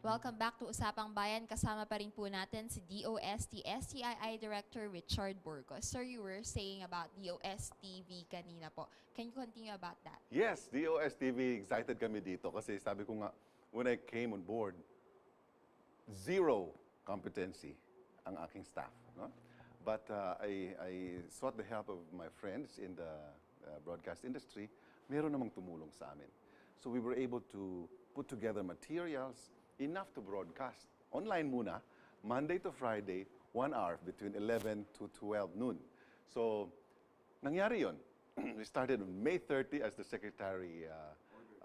Welcome back to Usapang Bayan. Kasama pa rin po natin si DOST STII Director Richard Burgos. Sir, you were saying about DOST TV kanina po. Can you continue about that? Yes, DOST TV, excited kami dito kasi sabi ko nga, when I came on board, zero competency ang aking staff. No? But I sought the help of my friends in the broadcast industry. Meron namang tumulong sa amin. So we were able to put together materials enough to broadcast. Online muna, Monday to Friday, 1 hour between 11 to 12 noon. So, nangyari yun. We started on May 30 as the Secretary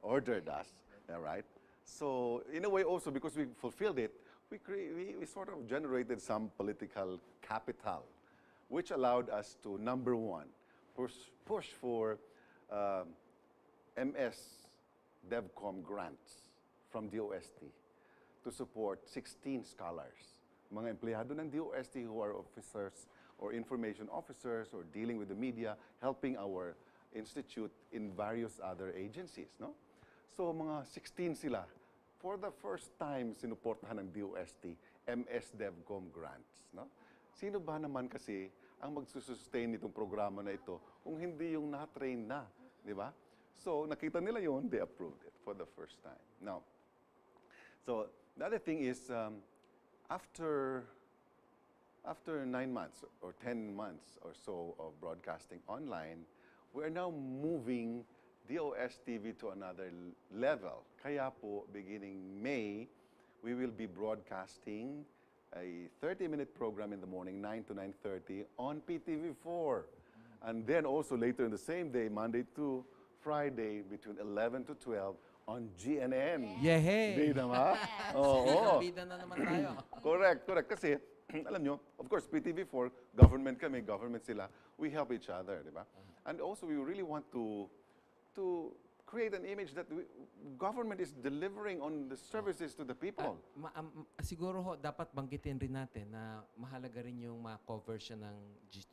ordered us, right? So, in a way also, because we fulfilled it, we sort of generated some political capital, which allowed us to, number one, push for MS DevCom grants from DOST to support 16 scholars, mga empleyado ng DOST who are officers or information officers or dealing with the media, helping our institute in various other agencies. No? So mga 16 sila. For the first time, sinuportahan ng DOST, MS DevCom grants. No? Sino ba naman kasi ang magsusustain nitong programa na ito kung hindi yung na-train na, di ba? So, nakita nila yun, they approved it for the first time. Now, so, the other thing is, after 9 months or 10 months or so of broadcasting online, we are now moving DOS TV to another level. Kaya po, beginning May, we will be broadcasting a 30-minute program in the morning, 9 to 9:30, on PTV4. And then also later in the same day, Monday to Friday, between 11 to 12, on GNN. Yehey! Hindi naman? Oo. Bida na naman tayo. Correct. Kasi, alam nyo, of course, PTV4, government kami, government sila, we help each other, di ba? And also, we really want to create an image that government is delivering on the services to the people. Siguro ho, dapat banggitin rin natin na mahalaga rin yung ma-cover siya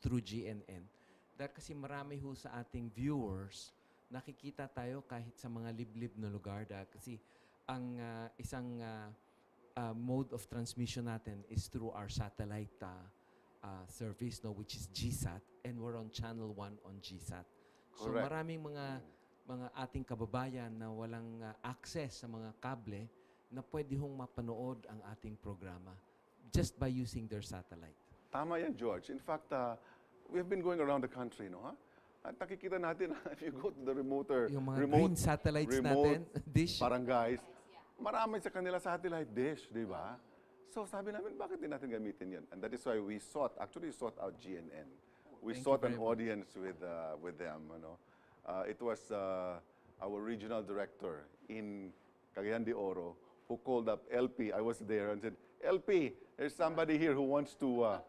through GNN. Dahil kasi marami ho sa ating viewers, nakikita tayo kahit sa mga liblib na lugar kasi ang isang mode of transmission natin is through our satellite service, no, which is GSAT, and we're on channel 1 on GSAT. So Correct. maraming mga ating kababayan na walang access sa mga kable na pwede hong mapanood ang ating programa just by using their satellite. Tama yan, George. In fact, we have been going around the country, no? At nakikita natin, if you go to the Yung mga green satellites natin, dish. barangays, marami sa kanila satellite dish, di ba? So sabi namin, bakit din natin gamitin yan? And that is why we sought out GNN. We sought an audience with them. You know? It was our regional director in Cagayan de Oro who called up LP. I was there and said, LP, there's somebody here who wants to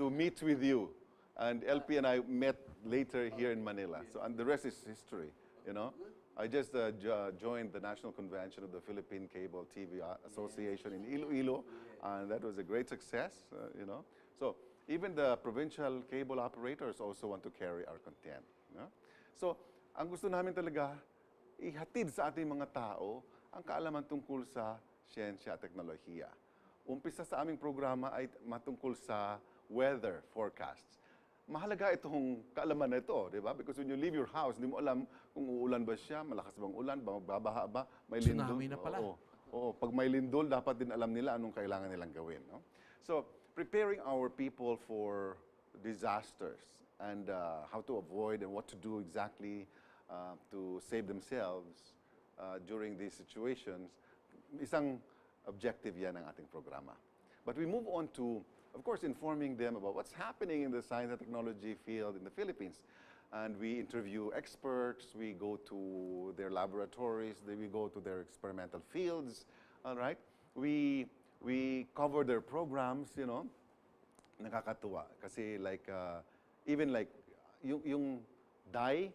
meet with you. And LP and I met later here in Manila. So, and the rest is history, you know. I just joined the National Convention of the Philippine Cable TV Association in Iloilo, and that was a great success, you know. So, even the provincial cable operators also want to carry our content. You know? So, ang gusto namin talaga, ihatid sa ating mga tao ang kaalaman tungkol sa siyensya at teknolohiya. Umpisa sa aming programa ay matungkol sa weather forecasts. Mahalaga itong kaalaman na ito, di ba? Because when you leave your house, hindi mo alam kung uulan ba siya, malakas bang ulan, magbabaha ba, may lindol. Tsunami na pala. Oo. Pag may lindol, dapat din alam nila anong kailangan nilang gawin. No? So, preparing our people for disasters and how to avoid and what to do exactly to save themselves during these situations, isang objective yan ng ating programa. But we move on to, of course, informing them about what's happening in the science and technology field in the Philippines. And we interview experts, we go to their laboratories, we go to their experimental fields, all right? We cover their programs, you know. Nakakatuwa. Kasi like, even like, yung dye,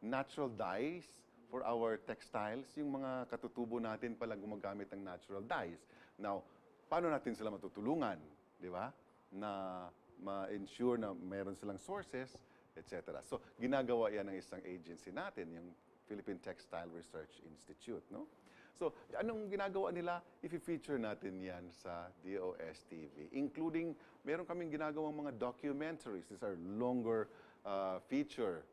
natural dyes for our textiles, yung mga katutubo natin pala gumagamit ng natural dyes. Now, paano natin sila matutulungan, di ba? Na ma-ensure na mayroon silang sources, etc. So, ginagawa yan ng isang agency natin, yung Philippine Textile Research Institute, no? So, anong ginagawa nila? I-feature natin yan sa DOST TV. Including, meron kaming ginagawang mga documentaries. These are longer feature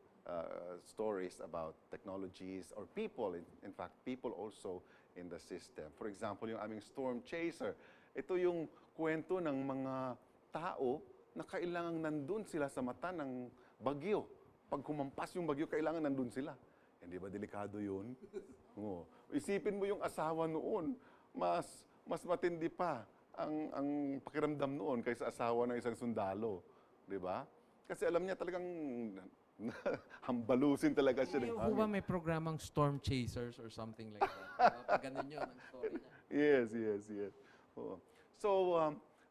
stories about technologies or people. In fact, people also in the system. For example, yung aming Storm Chaser. Ito yung kwento ng mga tao na kailangang nandun sila sa mata ng bagyo. Pag kumampas yung bagyo, kailangan nandun sila. Hindi ba delikado yun? Oo. Isipin mo yung asawa noon, mas matindi pa ang pakiramdam noon kaysa asawa ng isang sundalo. Di ba? Kasi alam niya talagang hambalusin talaga siya ng Yung ba hangin. may programang Storm Chasers or something like that? Pag ganun yun, ang story niya. Yes. Oo. So,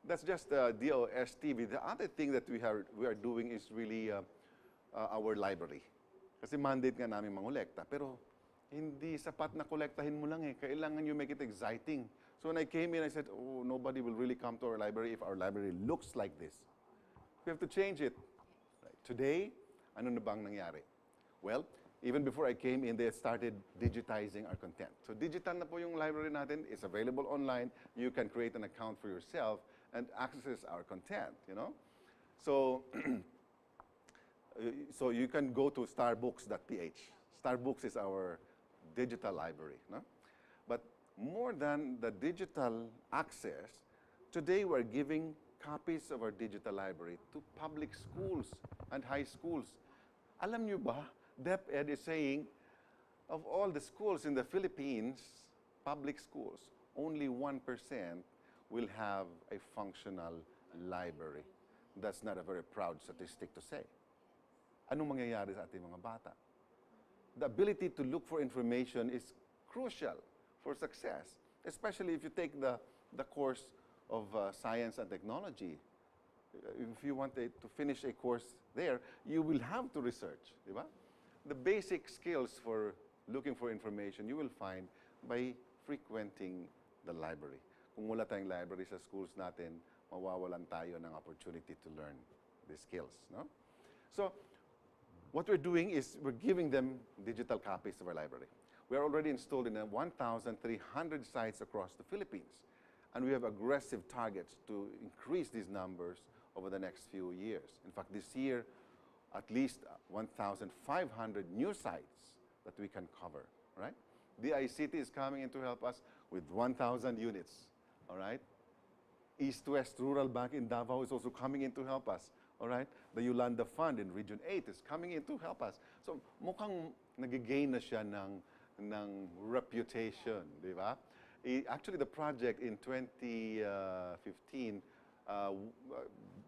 that's just DOS TV. The other thing that we are doing is really our library. Kasi mandate nga namin mangolekta. Pero hindi sapat na kolektahin mo lang eh. Kailangan you make it exciting. So when I came in, I said, oh, nobody will really come to our library if our library looks like this. We have to change it. Right. Today, ano na bang nangyari? Well, even before I came in, they started digitizing our content. So digital na po yung library natin. It's available online. You can create an account for yourself and access our content, you know? So, so you can go to starbooks.ph. Starbooks is our digital library, no? But more than the digital access, today we're giving copies of our digital library to public schools and high schools. Alam nyo ba, DepEd is saying, of all the schools in the Philippines, public schools, only 1% will have a functional library. That's not a very proud statistic to say. Anong mangyayari sa ating mga bata? The ability to look for information is crucial for success, especially if you take the course of science and technology. If you want to finish a course there, you will have to research, di ba? The basic skills for looking for information you will find by frequenting the library. Kung wala tayong library sa schools natin, mawawalan tayo ng opportunity to learn these skills, no? So, what we're doing is we're giving them digital copies of our library. We are already installed in 1,300 sites across the Philippines. And we have aggressive targets to increase these numbers over the next few years. In fact, this year, at least 1,500 new sites that we can cover, right? The ICT is coming in to help us with 1,000 units, all right? East-West Rural Bank in Davao is also coming in to help us. All right? The Yolanda Fund in Region 8 is coming in to help us. So, mukhang nag-gain na siya ng reputation, di ba? Actually, the project in 2015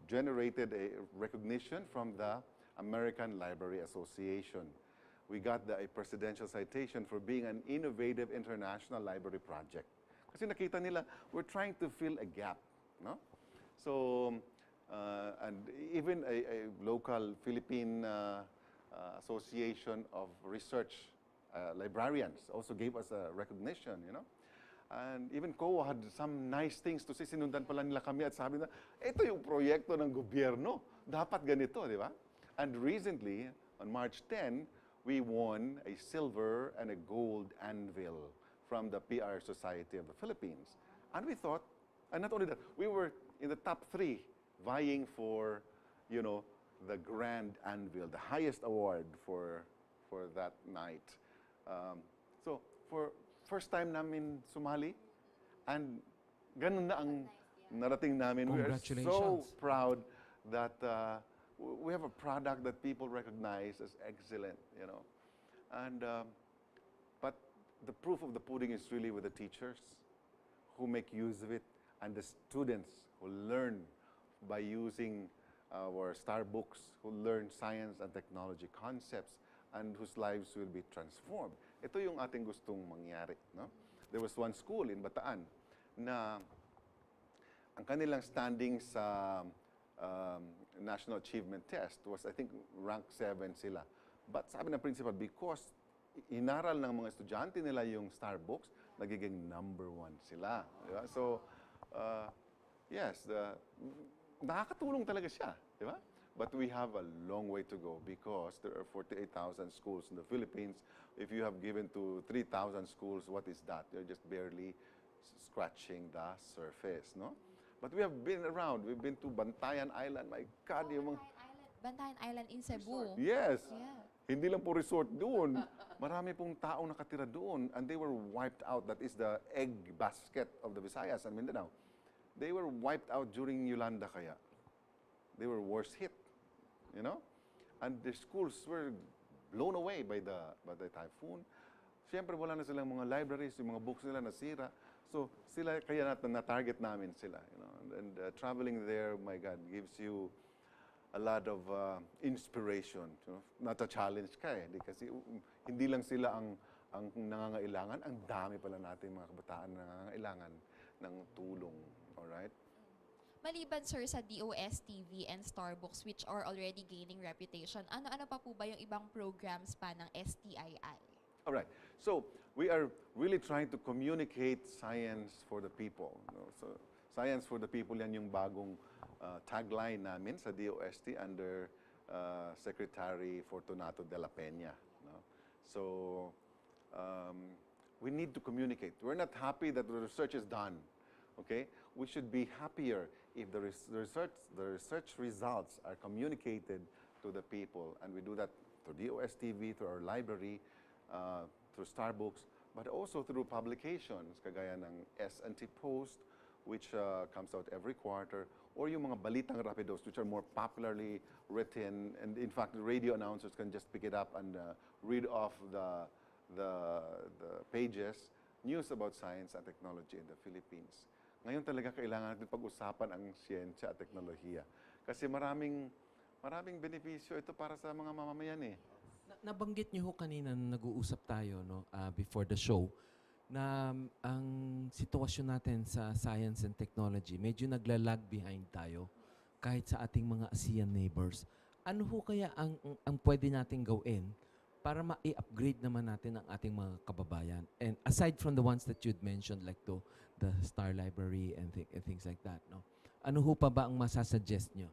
generated a recognition from the American Library Association. We got a presidential citation for being an innovative international library project. Kasi nakita nila, we're trying to fill a gap, no? So, and even a local Philippine Association of Research Librarians also gave us a recognition, you know. And even COA had some nice things to say. Sinundan pala nila kami at sabi na, ito yung proyekto ng gobyerno. Dapat ganito, di ba? And recently, on March 10, we won a silver and a gold anvil from the PR Society of the Philippines. And we thought, and not only that, we were in the top 3 vying for, you know, the grand anvil, the highest award for that night. So, for first time namin sumali, and ganun na ang narating namin. We are so proud that we have a product that people recognize as excellent, you know. And, but the proof of the pudding is really with the teachers who make use of it and the students who learn by using our star books, who learn science and technology concepts and whose lives will be transformed. Ito yung ating gustong mangyari, no? There was one school in Bataan na ang kanilang standing sa National Achievement Test was, I think, rank 7 sila. But sabi ng principal, because inaral ng mga estudyante nila yung star books, nagiging number 1 sila. Diba? So, yes, nakakatulong talaga siya, di ba? But we have a long way to go because there are 48,000 schools in the Philippines. If you have given to 3,000 schools, what is that? You're just barely scratching the surface, no? But we have been around. We've been to Bantayan Island. My God, yung mga... Bantayan Island in Cebu. Yes. Yeah. Hindi lang po resort doon. Marami pong taong nakatira doon and they were wiped out. That is the egg basket of the Visayas and Mindanao. They were wiped out during Yolanda kaya. They were worse hit, you know? And the schools were blown away by the typhoon. Siyempre, wala na silang mga libraries, yung mga books nila nasira. So, sila, kaya na-target namin sila, you know? And traveling there, my God, gives you a lot of inspiration. You know? Nata-challenge ka eh. Kasi hindi lang sila ang nangangailangan, ang dami pala natin mga kabataan na nangangailangan ng tulong. Alright? Maliban, sir, sa DOST TV and Starbucks, which are already gaining reputation, ano-ano pa po ba yung ibang programs pa ng STII? Alright. So, we are really trying to communicate science for the people. No? So, science for the people, yan yung bagong tagline namin sa DOST under Secretary Fortunato de la Peña. No? So, we need to communicate. We're not happy that the research is done. Okay? We should be happier if the research results are communicated to the people. And we do that through DOST TV, through our library, through Starbucks, but also through publications, kagaya ng S&T Post, which comes out every quarter, or yung mga balitang rapidos, which are more popularly written. And in fact, the radio announcers can just pick it up and read off the pages, news about science and technology in the Philippines. Ngayon talaga kailangan natin pag-usapan ang siyensya at teknolohiya. Kasi maraming benepisyo ito para sa mga mamamayan eh. Nabanggit niyo ho kanina na nag-uusap tayo no, before the show na ang sitwasyon natin sa science and technology medyo naglalag behind tayo kahit sa ating mga ASEAN neighbors. Ano ho kaya ang pwede nating gawin para ma-upgrade naman natin ang ating mga kababayan? And aside from the ones that you'd mentioned like the Star Library and things like that, no? Ano ho pa ba ang masasuggest nyo?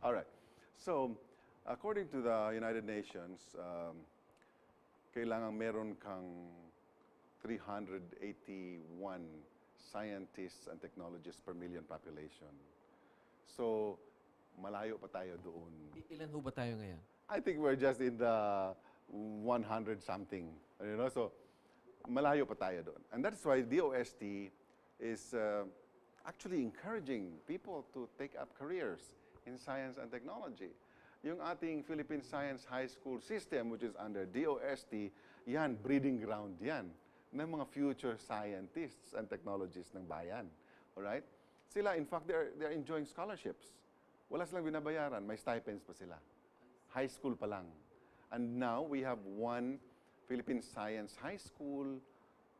All right. So, according to the United Nations, kailangan meron kang 381 scientists and technologists per million population. So, malayo pa tayo doon. Ilan ho ba tayo ngayon? I think we're just in the 100 something. You know, so malayo pa tayo doon. And that's why DOST is actually encouraging people to take up careers in science and technology. Yung ating Philippine Science High School system, which is under DOST, yan, breeding ground yan ng mga future scientists and technologists ng bayan. Alright? Sila, in fact, they're enjoying scholarships. Wala silang binabayaran, may stipends pa sila. High school pa lang. And now, we have one Philippine Science High School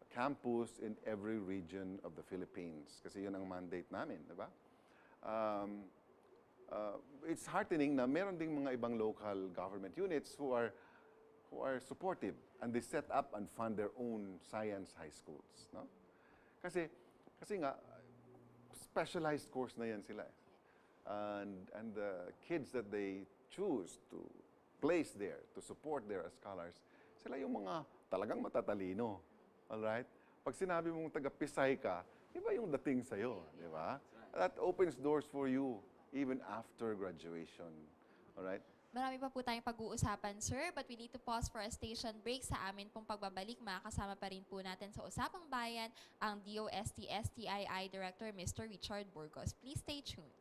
campus in every region of the Philippines. Kasi yun ang mandate namin, di ba? It's heartening na meron ding mga ibang local government units who are supportive and they set up and fund their own science high schools, no? Kasi nga specialized course na yan sila. And the kids that they choose to place there to support their scholars, sila yung mga talagang matatalino. All right? Pag sinabi mong taga-Pisay ka, iba yung dating sa'yo, di ba? That opens doors for you even after graduation. All right? Marami pa po tayong pag-uusapan, sir, but we need to pause for a station break. Sa amin pong pagbabalik, makakasama pa rin po natin sa Usapang Bayan ang DOST STII Director, Mr. Richard Burgos. Please stay tuned.